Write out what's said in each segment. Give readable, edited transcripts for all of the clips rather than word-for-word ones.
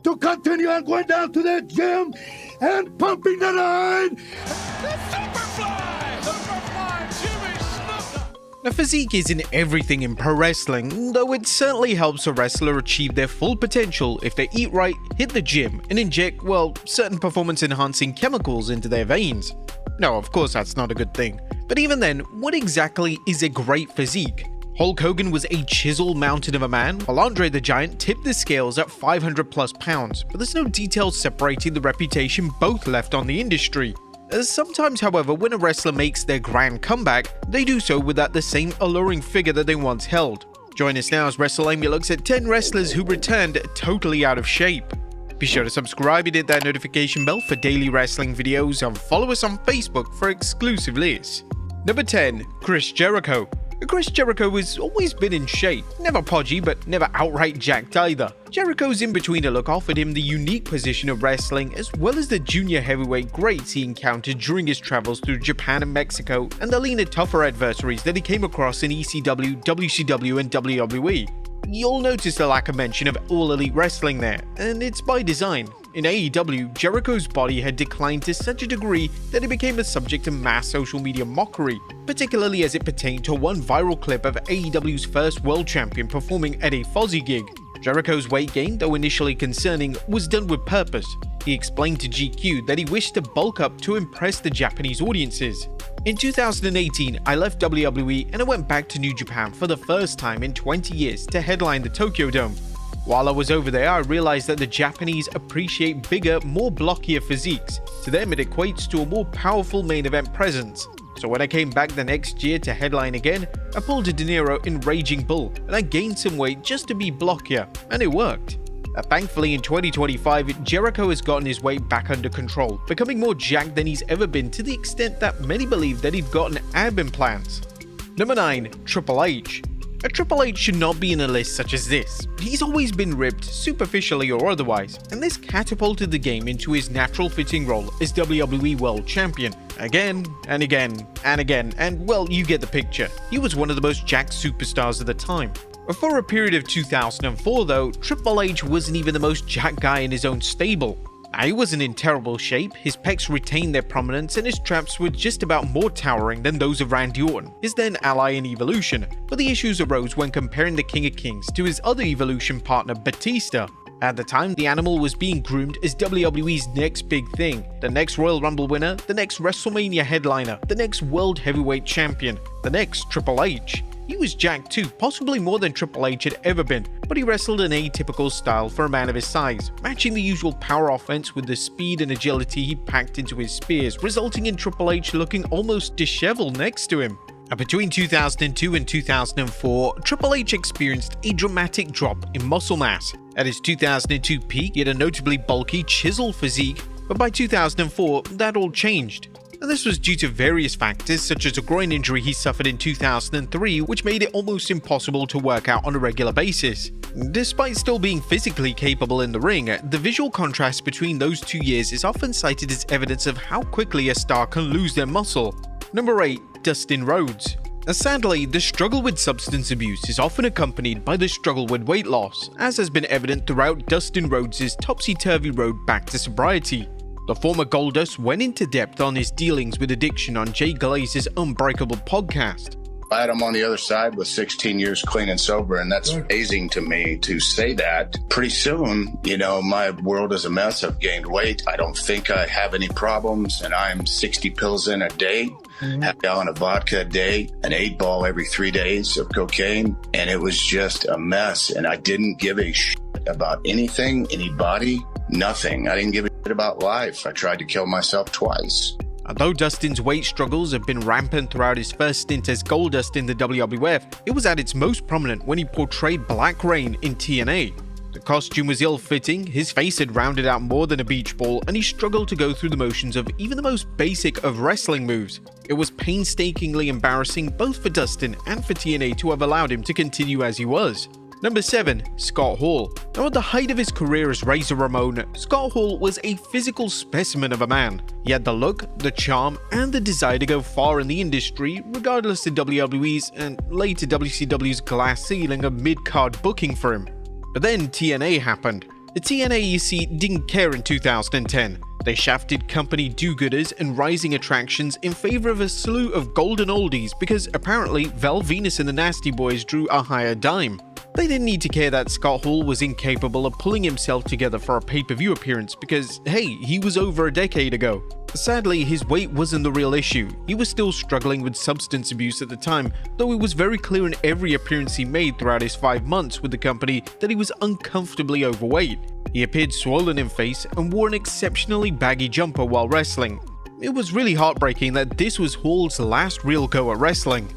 to continue on going down to the gym and pumping the line. Now, physique isn't everything in pro wrestling, though it certainly helps a wrestler achieve their full potential if they eat right, hit the gym, and inject, well, certain performance-enhancing chemicals into their veins. No, of course that's not a good thing. But even then, what exactly is a great physique? Hulk Hogan was a chisel mountain of a man, while Andre the Giant tipped the scales at 500 plus pounds, but there's no details separating the reputation both left on the industry. Sometimes, however, when a wrestler makes their grand comeback, they do so without the same alluring figure that they once held. Join us now as Wrestlelamia looks at 10 wrestlers who returned totally out of shape. Be sure to subscribe and hit that notification bell for daily wrestling videos, and follow us on Facebook for exclusive lists. Number 10. Chris Jericho. Chris Jericho has always been in shape, never podgy but never outright jacked either. Jericho's in-betweener look offered him the unique position of wrestling as well as the junior heavyweight greats he encountered during his travels through Japan and Mexico, and the leaner, tougher adversaries that he came across in ECW, WCW and WWE. You'll notice the lack of mention of All Elite Wrestling there, and it's by design. In AEW, Jericho's body had declined to such a degree that it became a subject of mass social media mockery, particularly as it pertained to one viral clip of AEW's first world champion performing at a Fozzy gig. Jericho's weight gain, though initially concerning, was done with purpose. He explained to GQ that he wished to bulk up to impress the Japanese audiences. In 2018, I left WWE and I went back to New Japan for the first time in 20 years to headline the Tokyo Dome. While I was over there, I realized that the Japanese appreciate bigger, more blockier physiques. To them, it equates to a more powerful main event presence. So when I came back the next year to headline again, I pulled a De Niro in Raging Bull, and I gained some weight just to be blockier, and it worked. Thankfully, in 2025, Jericho has gotten his weight back under control, becoming more jacked than he's ever been, to the extent that many believe that he'd gotten ab implants. Number 9. Triple H. Triple H should not be in a list such as this. He's always been ripped, superficially or otherwise, and this catapulted the game into his natural fitting role as WWE World Champion. Again, and again, and again, and well, you get the picture. He was one of the most jacked superstars of the time. For a period of 2004 though, Triple H wasn't even the most jacked guy in his own stable. He wasn't in terrible shape, his pecs retained their prominence, and his traps were just about more towering than those of Randy Orton, his then ally in Evolution, but the issues arose when comparing the King of Kings to his other Evolution partner Batista. At the time, the animal was being groomed as WWE's next big thing, the next Royal Rumble winner, the next WrestleMania headliner, the next World Heavyweight Champion, the next Triple H. He was jacked too, possibly more than Triple H had ever been, but he wrestled an atypical style for a man of his size, matching the usual power offense with the speed and agility he packed into his spears, resulting in Triple H looking almost disheveled next to him. Between 2002 and 2004, Triple H experienced a dramatic drop in muscle mass. At his 2002 peak, he had a notably bulky, chiseled physique, but by 2004, that all changed. And this was due to various factors such as a groin injury he suffered in 2003, which made it almost impossible to work out on a regular basis. Despite still being physically capable in the ring, the visual contrast between those 2 years is often cited as evidence of how quickly a star can lose their muscle. Number 8. Dustin Rhodes. Sadly, the struggle with substance abuse is often accompanied by the struggle with weight loss, as has been evident throughout Dustin Rhodes' topsy-turvy road back to sobriety. The former Goldust went into depth on his dealings with addiction on Jay Glaze's Unbreakable podcast. I had him on the other side with 16 years clean and sober, and that's amazing to me to say that. Pretty soon, my world is a mess. I've gained weight. I don't think I have any problems, and I'm 60 pills in a day, half a gallon of vodka a day, an 8-ball every 3 days of cocaine, and it was just a mess, and I didn't give a shit about anything, anybody, nothing. I didn't give a shit about life. I tried to kill myself twice. Although Dustin's weight struggles have been rampant throughout his first stint as Goldust in the WWF, it was at its most prominent when he portrayed Black Rain in TNA. The costume was ill-fitting, his face had rounded out more than a beach ball, and he struggled to go through the motions of even the most basic of wrestling moves. It was painstakingly embarrassing both for Dustin and for TNA to have allowed him to continue as he was. Number 7. Scott Hall. Now, at the height of his career as Razor Ramon, Scott Hall was a physical specimen of a man. He had the look, the charm, and the desire to go far in the industry, regardless of WWE's and later WCW's glass ceiling of mid-card booking for him. But then TNA happened. The TNA didn't care in 2010. They shafted company do-gooders and rising attractions in favor of a slew of golden oldies because apparently Val Venus and the Nasty Boys drew a higher dime. They didn't need to care that Scott Hall was incapable of pulling himself together for a pay-per-view appearance because, hey, he was over a decade ago. Sadly, his weight wasn't the real issue. He was still struggling with substance abuse at the time, though it was very clear in every appearance he made throughout his 5 months with the company that he was uncomfortably overweight. He appeared swollen in face and wore an exceptionally baggy jumper while wrestling. It was really heartbreaking that this was Hall's last real go at wrestling.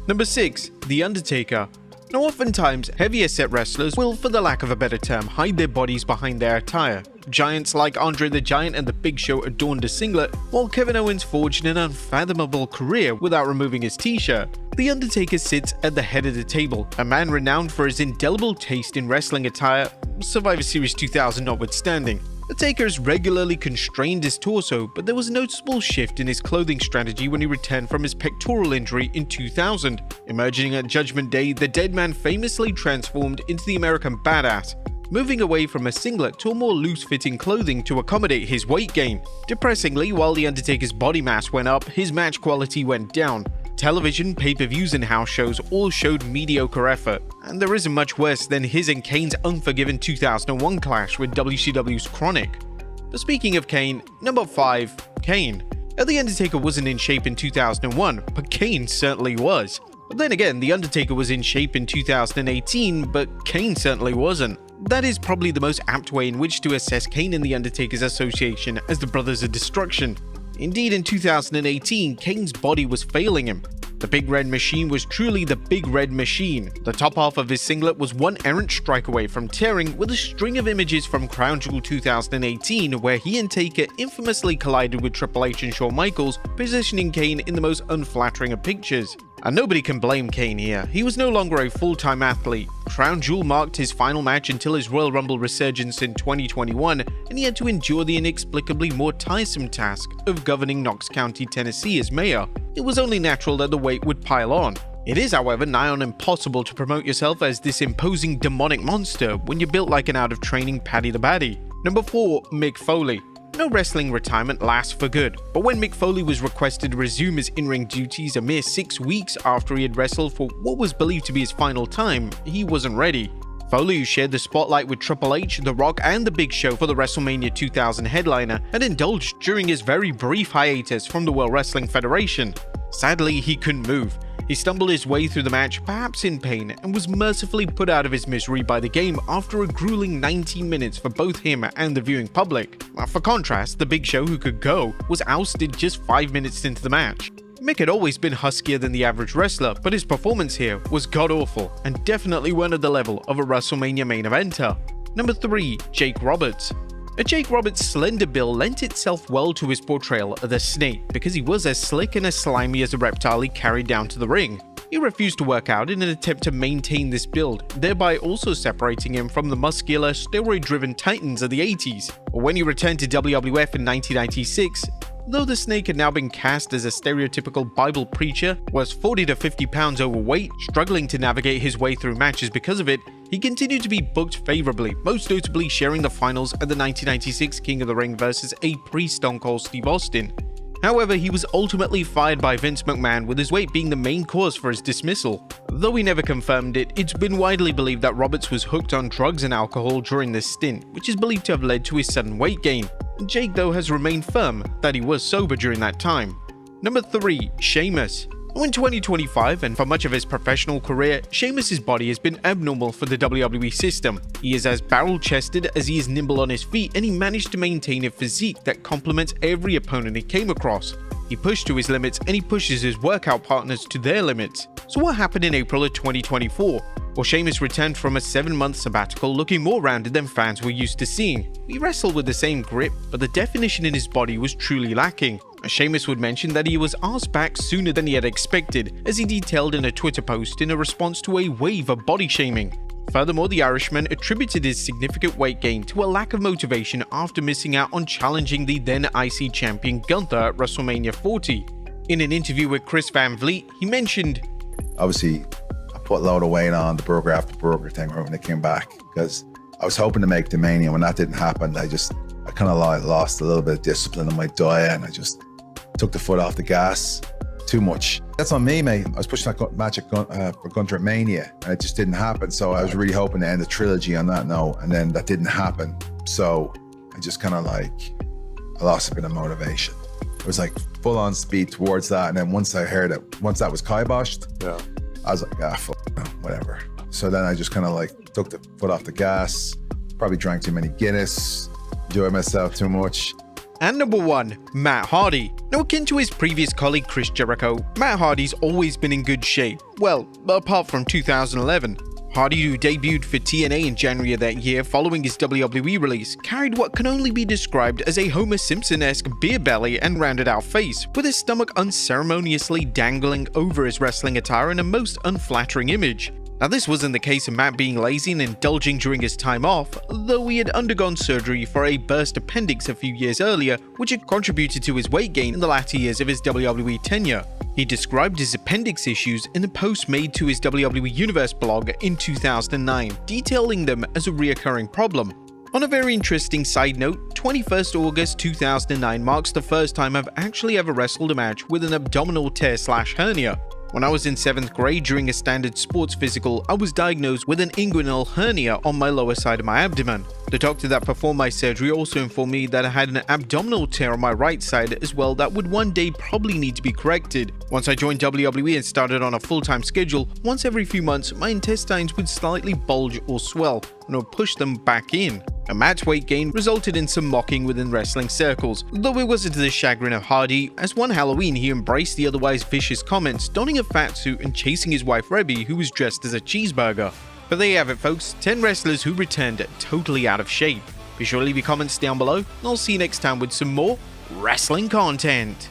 Number 6. The Undertaker. Now, oftentimes, heavier set wrestlers will, for the lack of a better term, hide their bodies behind their attire. Giants like Andre the Giant and The Big Show adorned a singlet, while Kevin Owens forged an unfathomable career without removing his t-shirt. The Undertaker sits at the head of the table, a man renowned for his indelible taste in wrestling attire, Survivor Series 2000 notwithstanding. The Taker's regularly constrained his torso, but there was a noticeable shift in his clothing strategy when he returned from his pectoral injury in 2000. Emerging at Judgment Day, the dead man famously transformed into the American Badass, moving away from a singlet to a more loose-fitting clothing to accommodate his weight gain. Depressingly, while The Undertaker's body mass went up, his match quality went down. Television, pay-per-views and house shows all showed mediocre effort, and there isn't much worse than his and Kane's unforgiven 2001 clash with WCW's Chronic. But speaking of Kane, number 5, Kane. Now, The Undertaker wasn't in shape in 2001, but Kane certainly was. But then again, The Undertaker was in shape in 2018, but Kane certainly wasn't. That is probably the most apt way in which to assess Kane and The Undertaker's association as the Brothers of Destruction. Indeed, in 2018, Kane's body was failing him. The Big Red Machine was truly the Big Red Machine. The top half of his singlet was one errant strike away from tearing, with a string of images from Crown Jewel 2018 where he and Taker infamously collided with Triple H and Shawn Michaels, positioning Kane in the most unflattering of pictures. And nobody can blame Kane here. He was no longer a full-time athlete. Crown Jewel marked his final match until his Royal Rumble resurgence in 2021, and he had to endure the inexplicably more tiresome task of governing Knox County, Tennessee as mayor. It was only natural that the weight would pile on. It is, however, nigh on impossible to promote yourself as this imposing demonic monster when you're built like an out-of-training Paddy the Baddy. Number 4, Mick Foley. No wrestling retirement lasts for good, but when Mick Foley was requested to resume his in-ring duties a mere 6 weeks after he had wrestled for what was believed to be his final time, he wasn't ready. Foley, who shared the spotlight with Triple H, The Rock, and The Big Show for the WrestleMania 2000 headliner, had indulged during his very brief hiatus from the World Wrestling Federation. Sadly, he couldn't move. He stumbled his way through the match, perhaps in pain, and was mercifully put out of his misery by the game after a grueling 19 minutes for both him and the viewing public. For contrast, The Big Show, who could go, was ousted just 5 minutes into the match. Mick had always been huskier than the average wrestler, but his performance here was god-awful, and definitely weren't at the level of a WrestleMania main eventer. Number 3, Jake Roberts. Jake Roberts' slender build lent itself well to his portrayal of the Snake because he was as slick and as slimy as a reptile he carried down to the ring. He refused to work out in an attempt to maintain this build, thereby also separating him from the muscular, steroid-driven titans of the 80s. When he returned to WWF in 1996, though the Snake had now been cast as a stereotypical Bible preacher, was 40 to 50 pounds overweight, struggling to navigate his way through matches because of it, he continued to be booked favorably, most notably sharing the finals at the 1996 King of the Ring vs. a pre-Stone Cold Steve Austin. However, he was ultimately fired by Vince McMahon, with his weight being the main cause for his dismissal. Though he never confirmed it, it's been widely believed that Roberts was hooked on drugs and alcohol during this stint, which is believed to have led to his sudden weight gain. Jake, though, has remained firm that he was sober during that time. Number 3, Sheamus. In 2025, and for much of his professional career, Sheamus' body has been abnormal for the WWE system. He is as barrel-chested as he is nimble on his feet, and he managed to maintain a physique that complements every opponent he came across. He pushed to his limits, and he pushes his workout partners to their limits. So what happened in April of 2024? Well, Sheamus returned from a 7-month sabbatical looking more rounded than fans were used to seeing. He wrestled with the same grip, but the definition in his body was truly lacking. Sheamus would mention that he was asked back sooner than he had expected, as he detailed in a Twitter post in a response to a wave of body shaming. Furthermore, the Irishman attributed his significant weight gain to a lack of motivation after missing out on challenging the then IC champion Gunther at WrestleMania 40. In an interview with Chris Van Vliet, he mentioned, "Obviously, I put a lot of weight on the burger after burger thing when it came back because I was hoping to make the Mania. When that didn't happen, I kind of lost a little bit of discipline in my diet, and I just took the foot off the gas too much. That's on me, mate. I was pushing that match for Gunter at Mania, and it just didn't happen. So I was really hoping to end the trilogy on that note, and then that didn't happen. So I just kind of like, I lost a bit of motivation. It was like full on speed towards that. And then once that was kiboshed, I was like, whatever. So then I just kind of like took the foot off the gas, probably drank too many Guinness, enjoyed myself too much. And number 1, Matt Hardy. Now, akin to his previous colleague Chris Jericho, Matt Hardy's always been in good shape. Well, apart from 2011. Hardy, who debuted for TNA in January of that year following his WWE release, carried what can only be described as a Homer Simpson-esque beer belly and rounded out face, with his stomach unceremoniously dangling over his wrestling attire in a most unflattering image. Now, this wasn't the case of Matt being lazy and indulging during his time off, though he had undergone surgery for a burst appendix a few years earlier, which had contributed to his weight gain in the latter years of his WWE tenure. He described his appendix issues in a post made to his WWE Universe blog in 2009, detailing them as a reoccurring problem. On a very interesting side note, 21st August 2009 marks the first time I've actually ever wrestled a match with an abdominal tear/hernia. When I was in 7th grade during a standard sports physical, I was diagnosed with an inguinal hernia on my lower side of my abdomen. The doctor that performed my surgery also informed me that I had an abdominal tear on my right side as well that would one day probably need to be corrected. Once I joined WWE and started on a full-time schedule, once every few months my intestines would slightly bulge or swell, and I would push them back in. A Matt's weight gain resulted in some mocking within wrestling circles, though it wasn't to the chagrin of Hardy, as one Halloween he embraced the otherwise vicious comments, donning a fat suit and chasing his wife Rebby, who was dressed as a cheeseburger. But there you have it, folks, 10 wrestlers who returned totally out of shape. Be sure to leave your comments down below, and I'll see you next time with some more wrestling content.